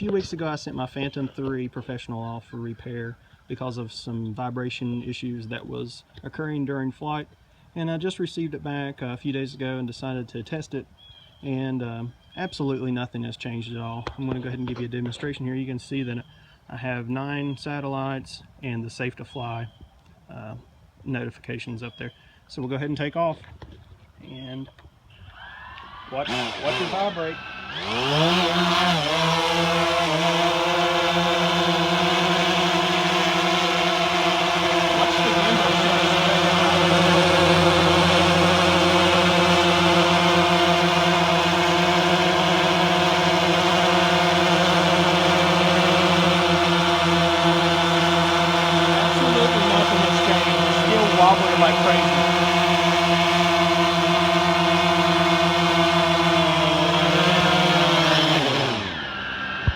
few weeks ago I sent my Phantom 3 Professional off for repair because of some vibration issues that was occurring during flight, and I just received it back a few days ago and decided to test it, and absolutely nothing has changed at all. I'm going to go ahead and give you a demonstration here. You can see that I have 9 satellites and the safe to fly notifications up there. So we'll go ahead and take off and watch it vibrate.